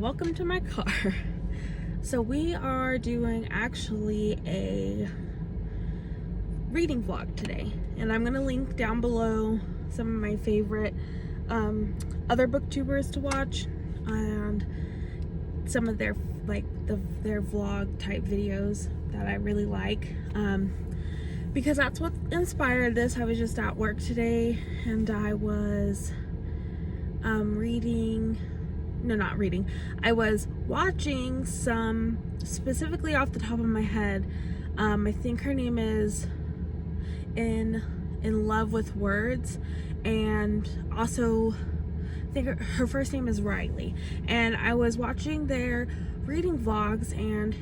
welcome to my car. So we are doing actually a reading vlog today, and I'm gonna link down below some of my favorite other booktubers to watch and some of their their vlog type videos that I really like, because that's what inspired this. I was just at work today and I was I was watching some, specifically off the top of my head, I think her name is in Love with Words, and also I think her first name is Riley, and I was watching their reading vlogs and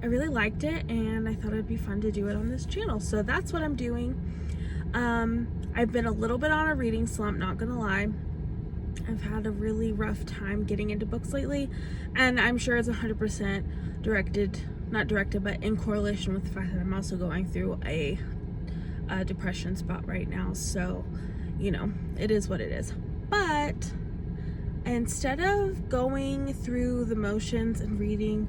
I really liked it, and I thought it'd be fun to do it on this channel. So that's what I'm doing. I've been a little bit on a reading slump, not gonna lie. I've had a really rough time getting into books lately, and I'm sure it's 100% not directed, but in correlation with the fact that I'm also going through a depression spot right now. So, you know, it is what it is. But instead of going through the motions and reading,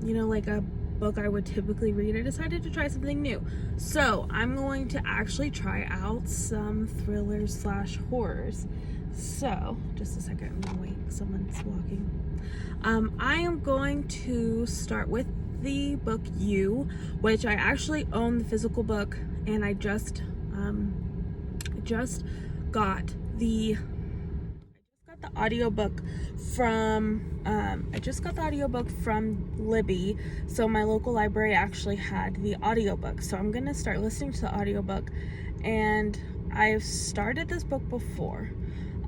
you know, like a book I would typically read, I decided to try something new. So I'm going to actually try out some thrillers / horrors. So just a second, I'm gonna wait, someone's walking. I am going to start with the book You, which I actually own the physical book, and I just got the audiobook from Libby. So my local library actually had the audiobook, so I'm gonna start listening to the audiobook. And I've started this book before.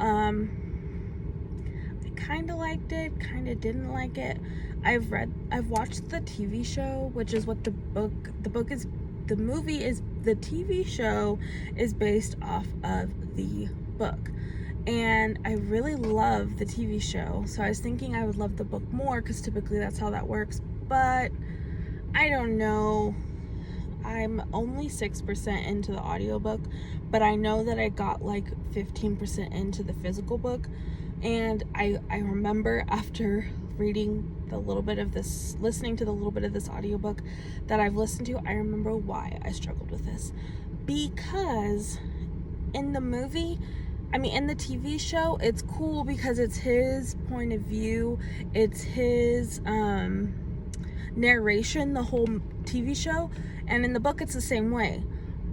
I kind of liked it, kind of didn't like it. I've watched the TV show, which is what the TV show is based off of the book. And I really love the TV show, so I was thinking I would love the book more, because typically that's how that works. But I don't know. I'm only 6% into the audiobook, but I know that I got like 15% into the physical book. And I remember after listening to the little bit of this audiobook that I've listened to, I remember why I struggled with this. Because in the TV show, it's cool because it's his point of view, it's his narration, the whole TV show. And in the book, it's the same way.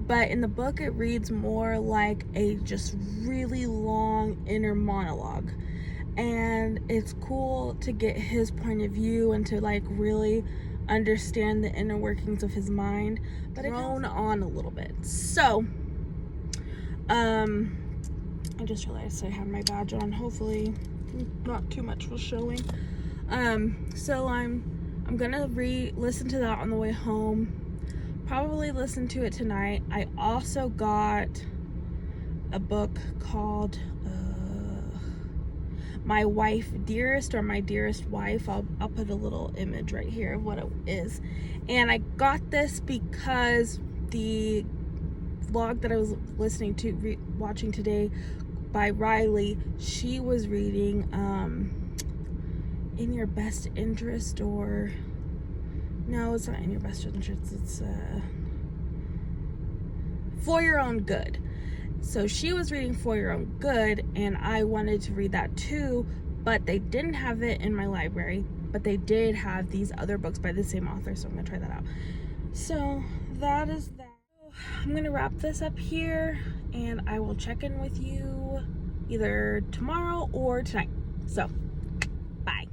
But in the book, it reads more like a just really long inner monologue. And it's cool to get his point of view and to like really understand the inner workings of his mind. But it goes on a little bit. So, I just realized I have my badge on. Hopefully not too much was showing. So I'm gonna listen to that on the way home. Probably listen to it tonight. I also got a book called My Dearest Wife. I'll put a little image right here of what it is. And I got this because the vlog that I was watching today by Riley, she was reading In Your Best Interest, or no, it's not In Your Best Interest, it's For Your Own Good. So she was reading For Your Own Good, and I wanted to read that too, but they didn't have it in my library, but they did have these other books by the same author, so I'm gonna try that out. So that is that. I'm gonna wrap this up here, and I will check in with you either tomorrow or tonight. So, bye.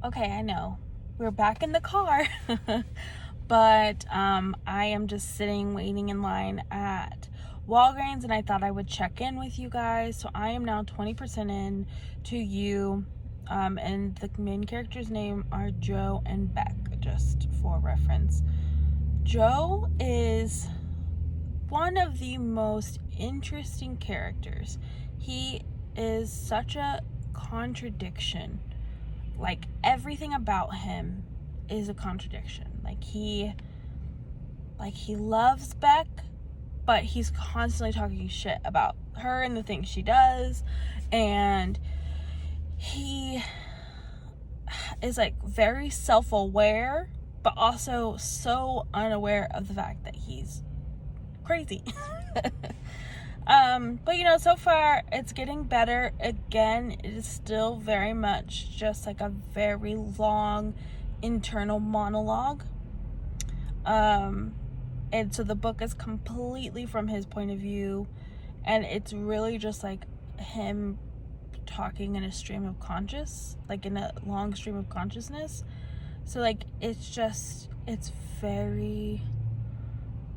Okay, I know we're back in the car, but I am just sitting waiting in line at Walgreens, and I thought I would check in with you guys. So I am now 20% in to You, and the main characters' name are Joe and Beck, just for reference. Joe is one of the most interesting characters. He is such a contradiction. Like, everything about him is a contradiction. Like he loves Beck, but he's constantly talking shit about her and the things she does. And he is like very self-aware, but also so unaware of the fact that he's crazy. But you know, so far it's getting better. Again, it is still very much just like a very long internal monologue. And so the book is completely from his point of view, and it's really just like him talking in a stream of like in a long stream of consciousness. So like it's very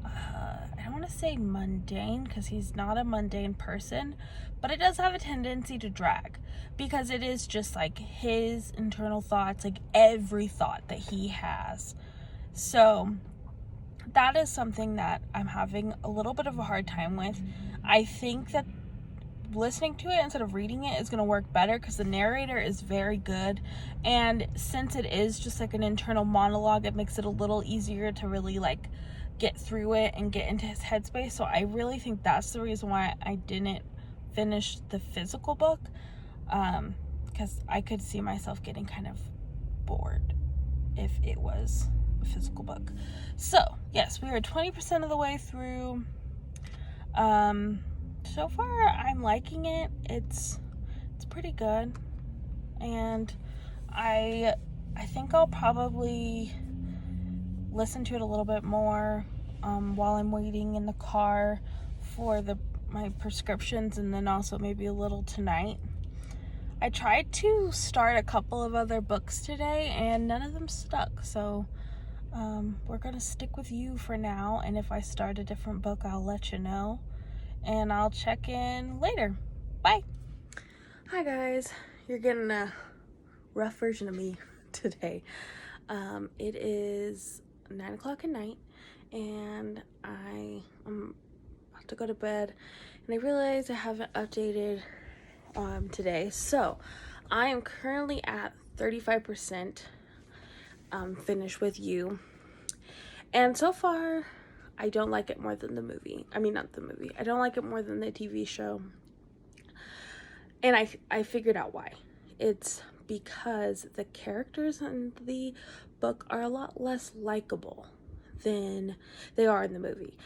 I don't want to say mundane, because he's not a mundane person, but it does have a tendency to drag, because it is just like his internal thoughts, like every thought that he has. So that is something that I'm having a little bit of a hard time with. I think that listening to it instead of reading it is going to work better, because the narrator is very good, and since it is just like an internal monologue, it makes it a little easier to really like get through it and get into his headspace. So I really think that's the reason why I didn't finish the physical book, because I could see myself getting kind of bored if it was a physical book. So yes, we are 20% of the way through. So far I'm liking it. It's pretty good, and I think I'll probably listen to it a little bit more while I'm waiting in the car for my prescriptions, and then also maybe a little tonight. I tried to start a couple of other books today, and none of them stuck, so we're gonna stick with you for now, and if I start a different book, I'll let you know, and I'll check in later. Bye. Hi guys, you're getting a rough version of me today. It is 9 o'clock at night, and I'm about to go to bed, and I realize I haven't updated today. So I am currently at 35% finished with you, and so far I don't like it more than the movie. I mean, not the movie. I don't like it more than the TV show, and I figured out why. It's because the characters in the book are a lot less likable than they are in the movie.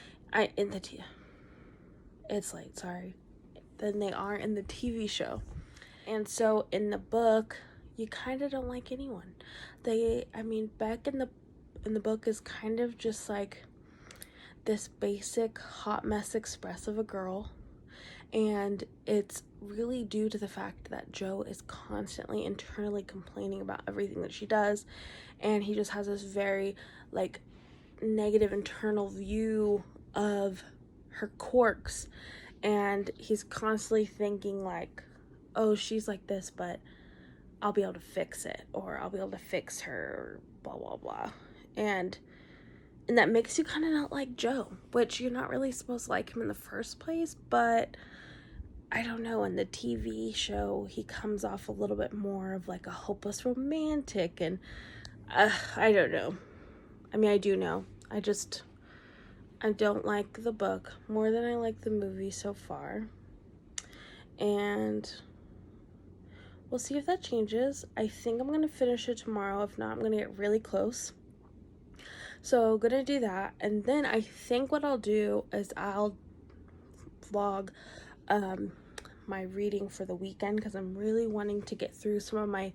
It's late, sorry. Than they are in the TV show. And so in the book, you kind of don't like anyone. Beck in the book is kind of just like this basic hot mess express of a girl, and it's really due to the fact that Joe is constantly internally complaining about everything that she does, and he just has this very like negative internal view of her quirks, and he's constantly thinking like, oh, she's like this, but I'll be able to fix it, or I'll be able to fix her, or blah blah blah. And that makes you kind of not like Joe, which you're not really supposed to like him in the first place, but I don't know, in the TV show he comes off a little bit more of like a hopeless romantic, and I don't know. I mean, I do know. I don't like the book more than I like the movie so far, and we'll see if that changes. I think I'm gonna finish it tomorrow. If not, I'm gonna get really close. So gonna do that, and then I think what I'll do is I'll vlog my reading for the weekend, because I'm really wanting to get through some of my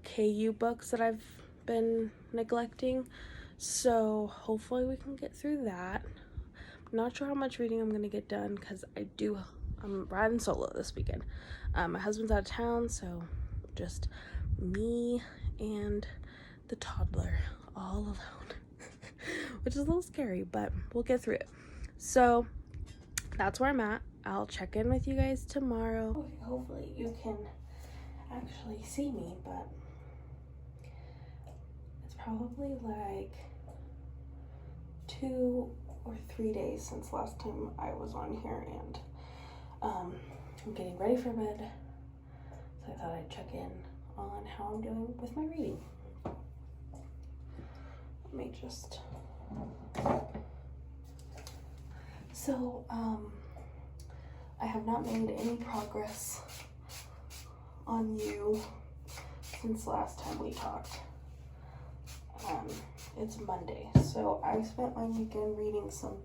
KU books that I've been neglecting. So hopefully we can get through that. I'm not sure how much reading I'm gonna get done, because I'm riding solo this weekend. My husband's out of town, so just me and the toddler all alone, which is a little scary, but we'll get through it. So that's where I'm at. I'll check in with you guys tomorrow. Okay, hopefully you can actually see me, but it's probably like 2 or 3 days since last time I was on here, and I'm getting ready for bed, so I thought I'd check in on how I'm doing with my reading. Let me just... So, I have not made any progress on you since last time we talked. It's Monday, so I spent my weekend reading some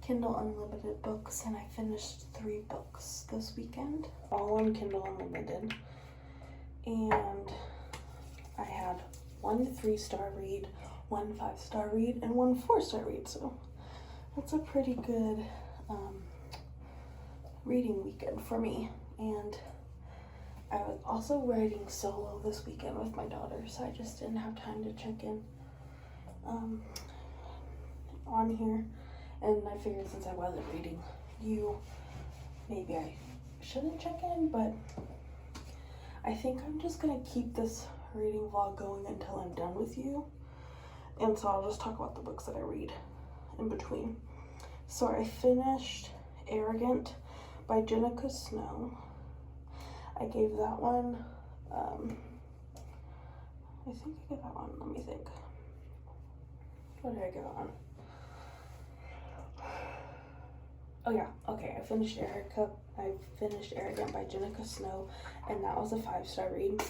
Kindle Unlimited books, and I finished 3 books this weekend, all on Kindle Unlimited. And I had 1 3-star read, 1 5-star read, and 1 4-star read, so that's a pretty good reading weekend for me. And I was also writing solo this weekend with my daughter, so I just didn't have time to check in on here. And I figured since I wasn't reading you, maybe I shouldn't check in, but I think I'm just gonna keep this reading vlog going until I'm done with you. And so I'll just talk about the books that I read in between. So I finished Arrogant by Jenica Snow. I gave that one, I think I gave that one, let me think. What did I give that one? Oh yeah, okay, I finished Arrogant by Jenica Snow, and that was a 5-star read.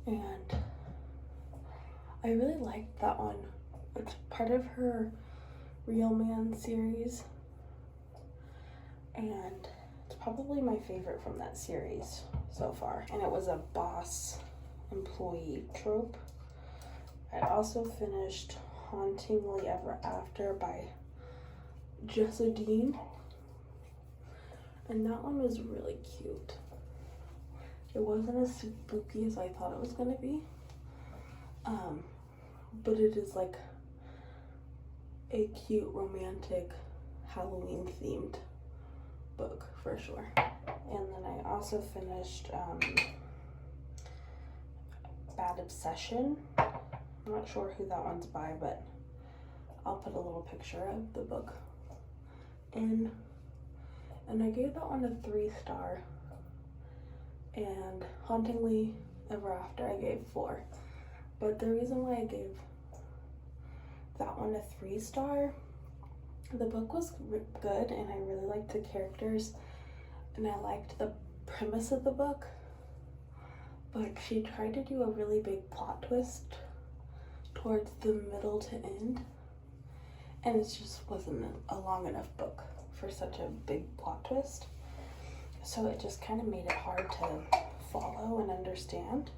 And I really liked that one. It's part of her Real Man series, and it's probably my favorite from that series so far. And it was a boss employee trope. I also finished Hauntingly Ever After by Jessa Dean, and that one was really cute. It wasn't as spooky as I thought it was gonna be, but it is like a cute romantic Halloween themed book for sure. And then I also finished Bad Obsession. I'm not sure who that one's by, but I'll put a little picture of the book in. And I gave that one a 3-star, and Hauntingly Ever After I gave 4. But the reason why I gave that one a 3-star, the book was good, and I really liked the characters, and I liked the premise of the book, but she tried to do a really big plot twist towards the middle to end, and it just wasn't a long enough book for such a big plot twist, so it just kind of made it hard to follow and understand.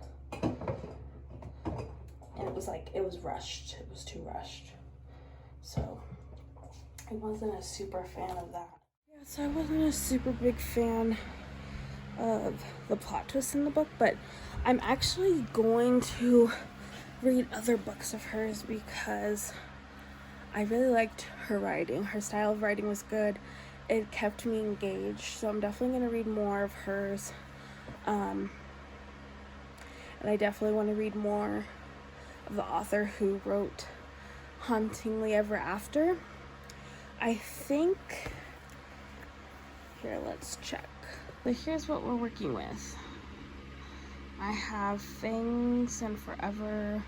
And it was rushed. It was too rushed. So I wasn't a super fan of that. Yeah, so I wasn't a super big fan of the plot twist in the book, but I'm actually going to read other books of hers because I really liked her writing. Her style of writing was good. It kept me engaged, so I'm definitely going to read more of hers. And I definitely want to read more of the author who wrote Hauntingly Ever After. I think, here, let's check. But here's what we're working with. I have Things and Forever,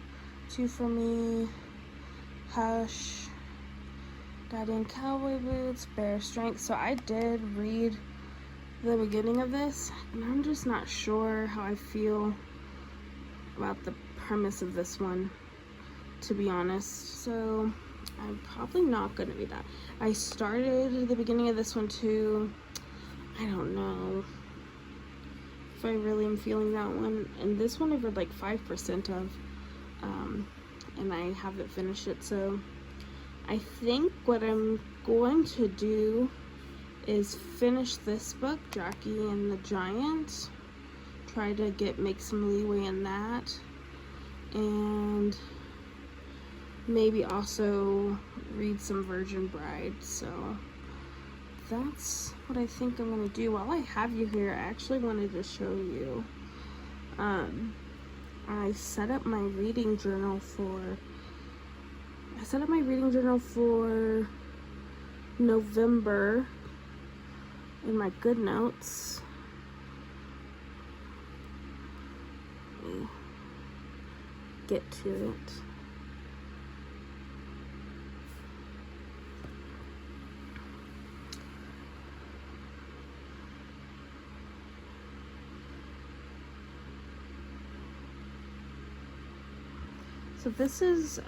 2 for Me, Hush, Daddy in Cowboy Boots, Bare Strength. So I did read the beginning of this, and I'm just not sure how I feel about the premise of this one, to be honest. So I'm probably not going to read that. I started the beginning of this one too. I don't know if I really am feeling that one. And this one I've read like 5% of, and I haven't finished it. So I think what I'm going to do is finish this book, Jackie and the Giant. Try to make some leeway in that, and maybe also read some Virgin Bride. So that's what I think I'm gonna do. While I have you here, I actually wanted to show you, I set up my reading journal for November in my GoodNotes. Let me get to it. So this is,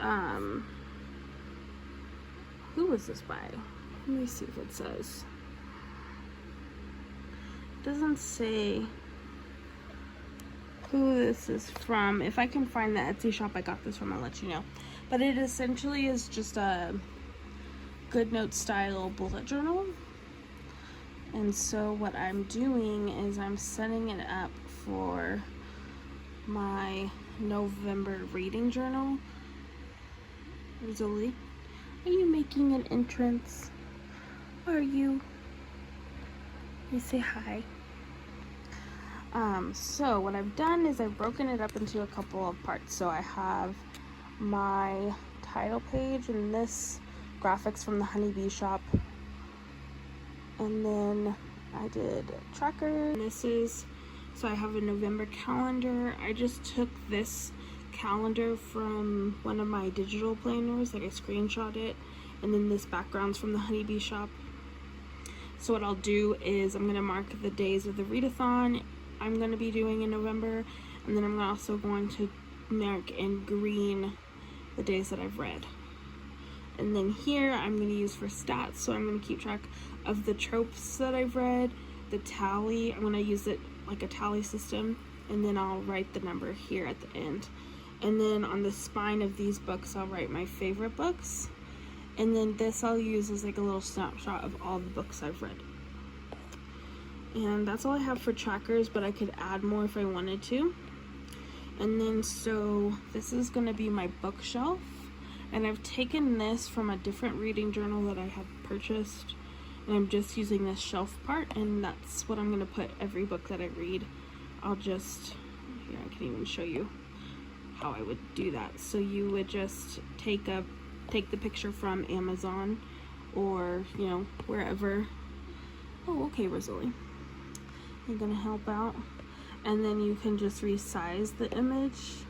who was this by? Let me see if it says. It doesn't say who this is from. If I can find the Etsy shop I got this from, I'll let you know. But it essentially is just a GoodNotes style bullet journal. And so what I'm doing is I'm setting it up for my November reading journal. Rosalie, are you making an entrance? Are you? You say hi. So what I've done is I've broken it up into a couple of parts. So I have my title page and this graphics from the Honeybee shop. And then I did tracker. So I have a November calendar. I just took this calendar from one of my digital planners, like I screenshot it, and then this background's from the Honeybee shop. So what I'll do is I'm gonna mark the days of the readathon I'm gonna be doing in November, and then I'm also going to mark in green the days that I've read. And then here I'm going to use for stats, so I'm going to keep track of the tropes that I've read, the tally. I'm going to use it like a tally system, and then I'll write the number here at the end. And then on the spine of these books I'll write my favorite books, and then this I'll use as like a little snapshot of all the books I've read. And that's all I have for trackers, but I could add more if I wanted to. And then so this is going to be my bookshelf, and I've taken this from a different reading journal that I had purchased, and I'm just using this shelf part, and that's what I'm going to put every book that I read. I'll just, here I can even show you how I would do that. So you would just take the picture from Amazon or, you know, wherever. Oh, okay, Rosalie, you're gonna help out. And then you can just resize the image,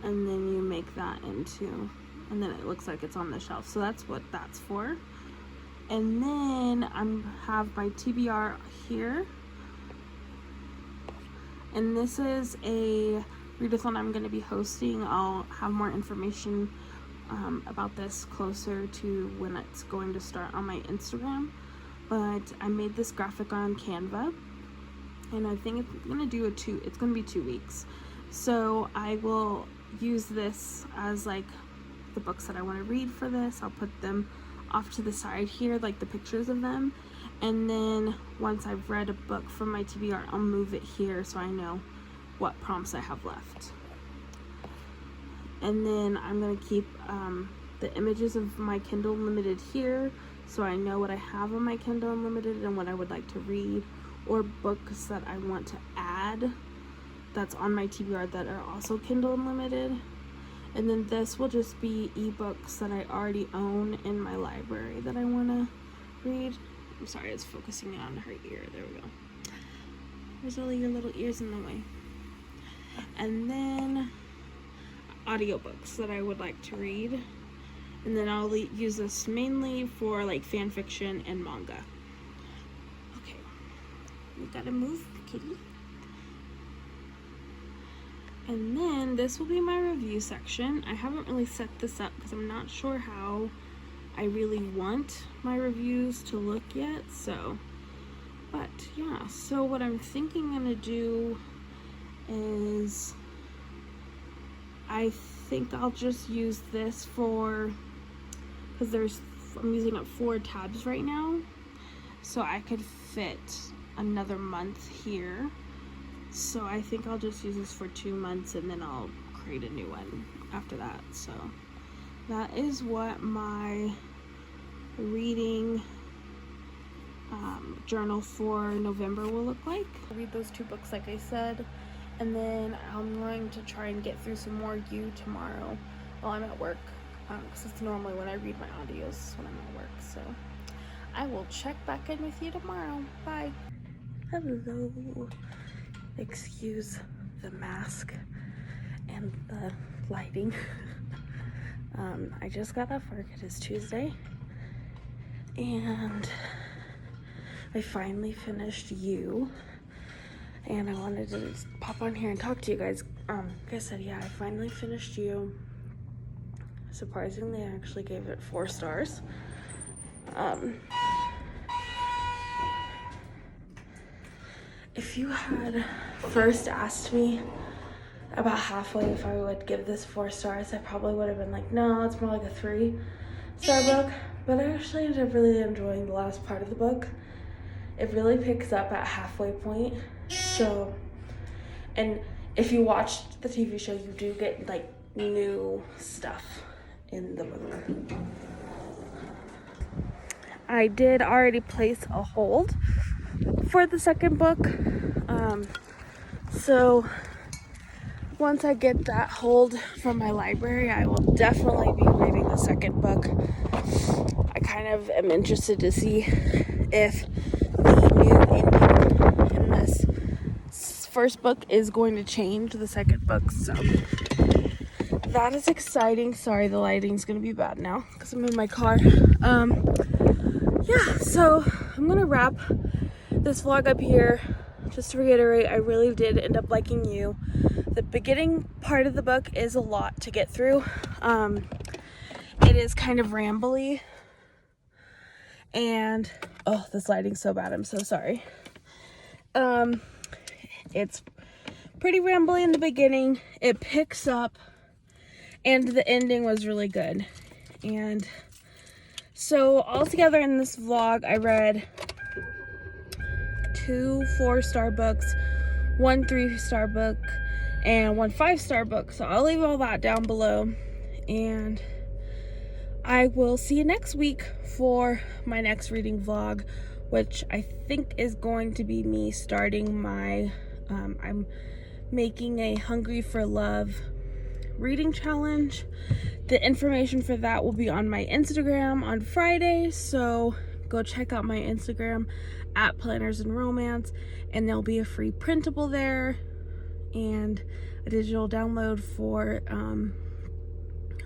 and then you make that into, and then it looks like it's on the shelf. So that's what that's for. And then I have my TBR here, and this is a readathon I'm going to be hosting. I'll have more information about this closer to when it's going to start on my Instagram. But I made this graphic on Canva, and I think it's gonna do it's gonna be 2 weeks. So I will use this as like the books that I want to read for this. I'll put them off to the side here, like the pictures of them, and then once I've read a book from my TBR, I'll move it here so I know what prompts I have left. And then I'm gonna keep the images of my Kindle Unlimited here, so I know what I have on my Kindle Unlimited and what I would like to read, or books that I want to add that's on my TBR that are also Kindle Unlimited. And then this will just be ebooks that I already own in my library that I want to read. I'm sorry, it's focusing on her ear. There we go. There's all your little ears in the way. And then audiobooks that I would like to read. And then I'll use this mainly for like fan fiction and manga. Okay, we gotta move, kitty. And then this will be my review section. I haven't really set this up because I'm not sure how I really want my reviews to look yet. So, but yeah, so what I'm thinking I'm gonna do is I think I'll just use this for, because I'm using up 4 tabs right now, so I could fit another month here. So I think I'll just use this for 2 months, and then I'll create a new one after that. So that is what my reading journal for November will look like. I'll read those 2 books like I said, and then I'm going to try and get through some more You tomorrow while I'm at work, because it's normally when I read my audios when I'm at work. So I will check back in with you tomorrow. Bye. Hello. Excuse the mask and the lighting. I just got off work. It is Tuesday, and I finally finished You, and I wanted to pop on here and talk to you guys. Like I said, yeah, I finally finished You. Surprisingly, I actually gave it 4 stars. If you had first asked me about halfway if I would give this 4 stars, I probably would have been like, no, it's more like a 3-star book. But I actually ended up really enjoying the last part of the book. It really picks up at halfway point. So, and if you watched the TV show, you do get like new stuff in the book. I did already place a hold for the second book. So once I get that hold from my library, I will definitely be reading the second book. I kind of am interested to see if the new ending in this first book is going to change the second book. So that is exciting. Sorry, the lighting's going to be bad now because I'm in my car. Yeah, so I'm going to wrap this vlog up here. Just to reiterate, I really did end up liking You. The beginning part of the book is a lot to get through. It is kind of rambly. And, oh, this lighting's so bad. I'm so sorry. It's pretty rambly in the beginning. It picks up. And the ending was really good. And so altogether in this vlog, I read 2 4-star books, 1 3-star book, and 1 5-star book. So I'll leave all that down below. And I will see you next week for my next reading vlog, which I think is going to be me starting my, I'm making a Hungry for Love reading challenge. The information for that will be on my Instagram on Friday, so go check out my Instagram at Planners and Romance, and there'll be a free printable there and a digital download for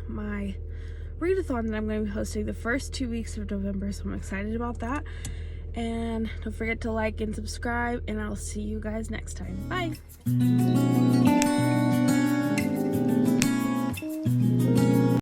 my readathon that I'm going to be hosting the first 2 weeks of November, so I'm excited about that. And don't forget to like and subscribe, and I'll see you guys next time. Bye!